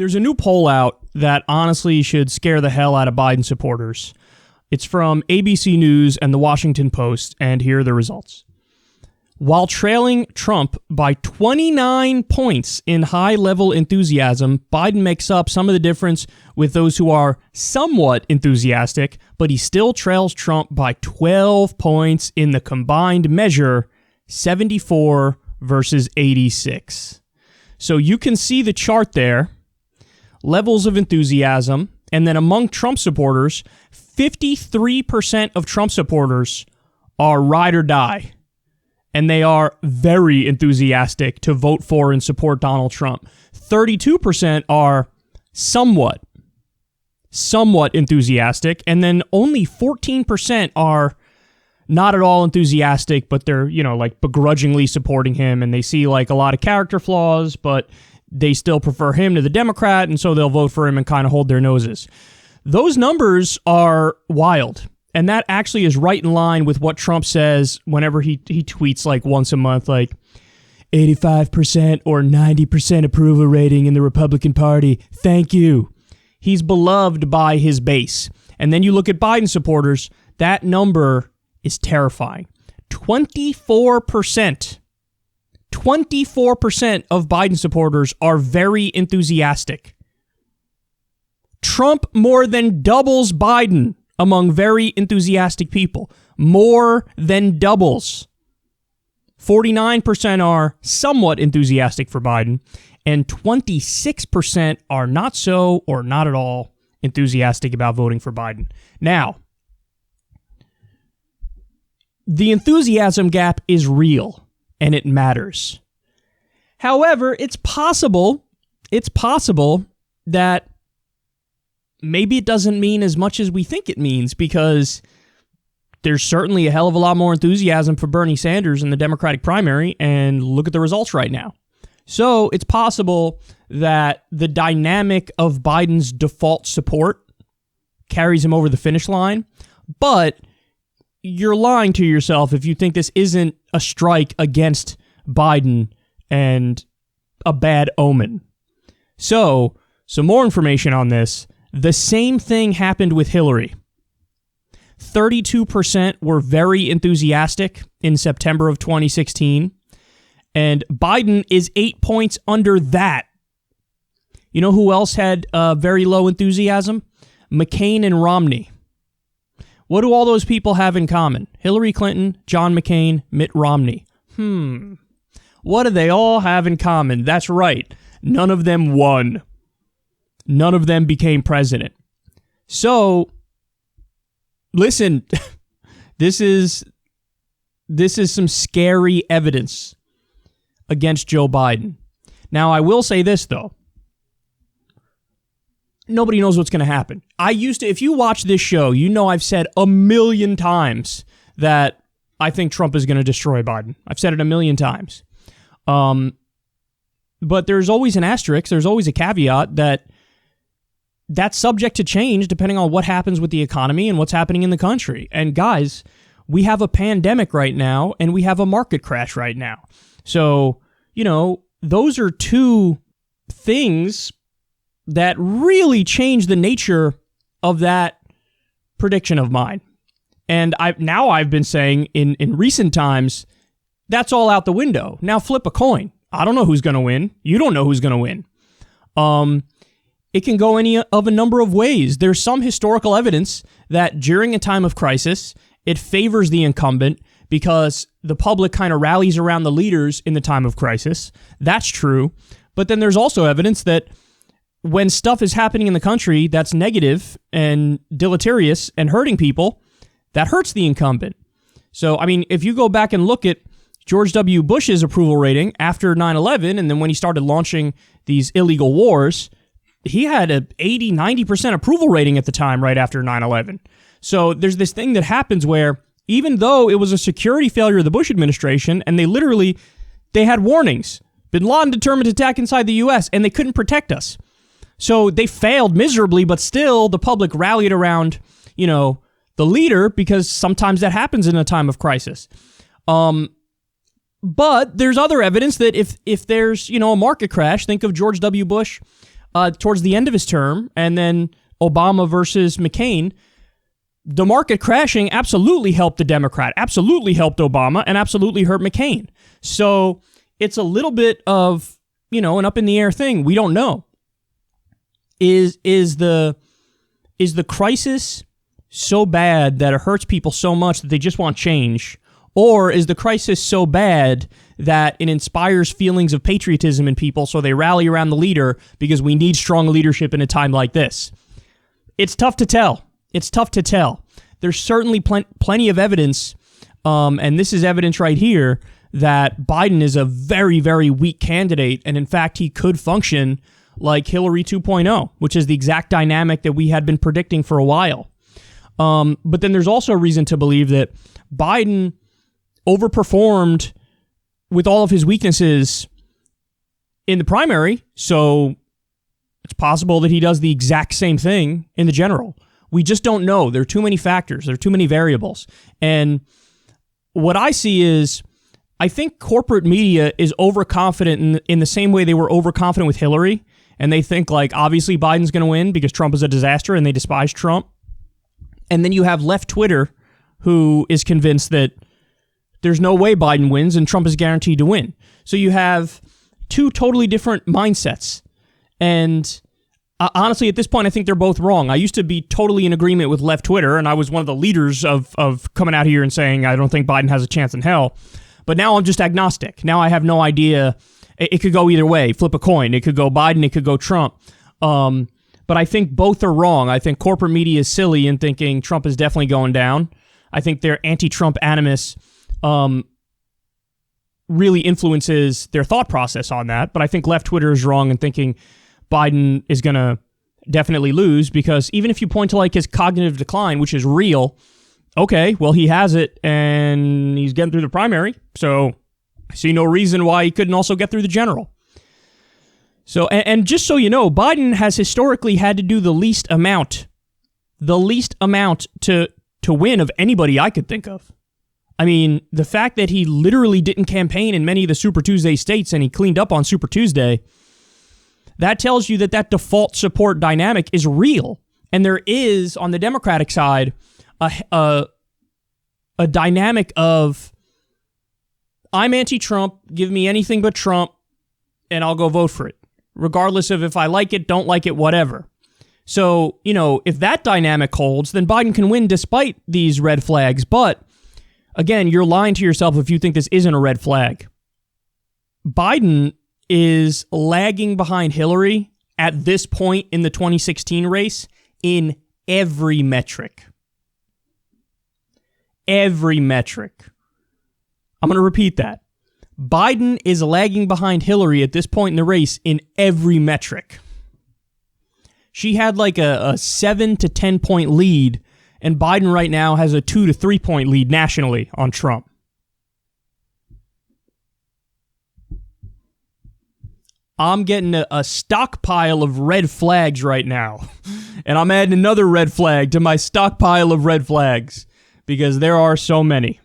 There's a new poll out that honestly should scare the hell out of Biden supporters. It's from ABC News and The Washington Post, and here are the results. While trailing Trump by 29 points in high-level enthusiasm, Biden makes up some of the difference with those who are somewhat enthusiastic, but he still trails Trump by 12 points in the combined measure, 74 versus 86. So you can see the chart there. Levels of enthusiasm, and then among Trump supporters, 53% of Trump supporters are ride or die, and they are very enthusiastic to vote for and support Donald Trump. 32% are somewhat enthusiastic, and then only 14% are not at all enthusiastic, but they're, like begrudgingly supporting him, and they see like a lot of character flaws, but they still prefer him to the Democrat, and so they'll vote for him and kind of hold their noses. Those numbers are wild, and that actually is right in line with what Trump says whenever he tweets like once a month, like 85% or 90% approval rating in the Republican Party. Thank you. He's beloved by his base. And then you look at Biden supporters, that number is terrifying. 24%. 24% of Biden supporters are very enthusiastic. Trump more than doubles Biden among very enthusiastic people. More than doubles. 49% are somewhat enthusiastic for Biden, and 26% are not so or not at all enthusiastic about voting for Biden. Now, the enthusiasm gap is real. And it matters. However, it's possible that maybe it doesn't mean as much as we think it means, because there's certainly a hell of a lot more enthusiasm for Bernie Sanders in the Democratic primary, and look at the results right now. So it's possible that the dynamic of Biden's default support carries him over the finish line, but you're lying to yourself if you think this isn't a strike against Biden and a bad omen. So, some more information on this. The same thing happened with Hillary. 32% were very enthusiastic in September of 2016, and Biden is 8 points under that. You know who else had very low enthusiasm? McCain and Romney. What do all those people have in common? Hillary Clinton, John McCain, Mitt Romney. What do they all have in common? That's right. None of them won. None of them became president. So, listen, this is some scary evidence against Joe Biden. Now, I will say this, though. Nobody knows what's going to happen. If you watch this show, I've said a million times that I think Trump is going to destroy Biden. I've said it a million times. But there's always an asterisk. There's always a caveat that's subject to change depending on what happens with the economy and what's happening in the country. And guys, we have a pandemic right now and we have a market crash right now. So, those are two things that really change the nature of that prediction of mine. And I've been saying in recent times, that's all out the window. Now flip a coin. I don't know who's going to win. You don't know who's going to win. It can go any of a number of ways. There's some historical evidence that during a time of crisis, it favors the incumbent because the public kind of rallies around the leaders in the time of crisis. That's true. But then there's also evidence that when stuff is happening in the country that's negative and deleterious and hurting people, that hurts the incumbent. So, if you go back and look at George W. Bush's approval rating after 9/11, and then when he started launching these illegal wars, he had a 80, 90% approval rating at the time right after 9/11. So there's this thing that happens where even though it was a security failure of the Bush administration, and they had warnings, Bin Laden determined to attack inside the U.S., and they couldn't protect us. So they failed miserably, but still the public rallied around, the leader, because sometimes that happens in a time of crisis. But there's other evidence that if there's, a market crash, think of George W. Bush towards the end of his term, and then Obama versus McCain, the market crashing absolutely helped the Democrat, absolutely helped Obama, and absolutely hurt McCain. So it's a little bit of, an up in the air thing. We don't know. Is the crisis so bad that it hurts people so much that they just want change? Or is the crisis so bad that it inspires feelings of patriotism in people so they rally around the leader because we need strong leadership in a time like this? It's tough to tell. There's certainly plenty of evidence, and this is evidence right here, that Biden is a very, very weak candidate, and in fact, he could function like Hillary 2.0, which is the exact dynamic that we had been predicting for a while. But then there's also a reason to believe that Biden overperformed with all of his weaknesses in the primary, so it's possible that he does the exact same thing in the general. We just don't know. There are too many factors. There are too many variables. And what I see is, I think corporate media is overconfident in the same way they were overconfident with Hillary. And they think, like, obviously Biden's going to win because Trump is a disaster and they despise Trump. And then you have left Twitter, who is convinced that there's no way Biden wins and Trump is guaranteed to win. So you have two totally different mindsets. And honestly, at this point, I think they're both wrong. I used to be totally in agreement with left Twitter, and I was one of the leaders of coming out here and saying, I don't think Biden has a chance in hell. But now I'm just agnostic. Now I have no idea. It could go either way. Flip a coin. It could go Biden. It could go Trump. But I think both are wrong. I think corporate media is silly in thinking Trump is definitely going down. I think their anti-Trump animus really influences their thought process on that. But I think left Twitter is wrong in thinking Biden is going to definitely lose, because even if you point to like his cognitive decline, which is real, okay, well, he has it and he's getting through the primary. So I see no reason why he couldn't also get through the general. So, and just so you know, Biden has historically had to do the least amount to win of anybody I could think of. I mean, the fact that he literally didn't campaign in many of the Super Tuesday states and he cleaned up on Super Tuesday, that tells you that default support dynamic is real. And there is, on the Democratic side, a dynamic of, I'm anti-Trump, give me anything but Trump, and I'll go vote for it, regardless of if I like it, don't like it, whatever. So, if that dynamic holds, then Biden can win despite these red flags. But, again, you're lying to yourself if you think this isn't a red flag. Biden is lagging behind Hillary at this point in the 2016 race in every metric. Every metric. I'm going to repeat that. Biden is lagging behind Hillary at this point in the race in every metric. She had like a 7 to 10 point lead, and Biden right now has a 2 to 3 point lead nationally on Trump. I'm getting a stockpile of red flags right now. And I'm adding another red flag to my stockpile of red flags because there are so many.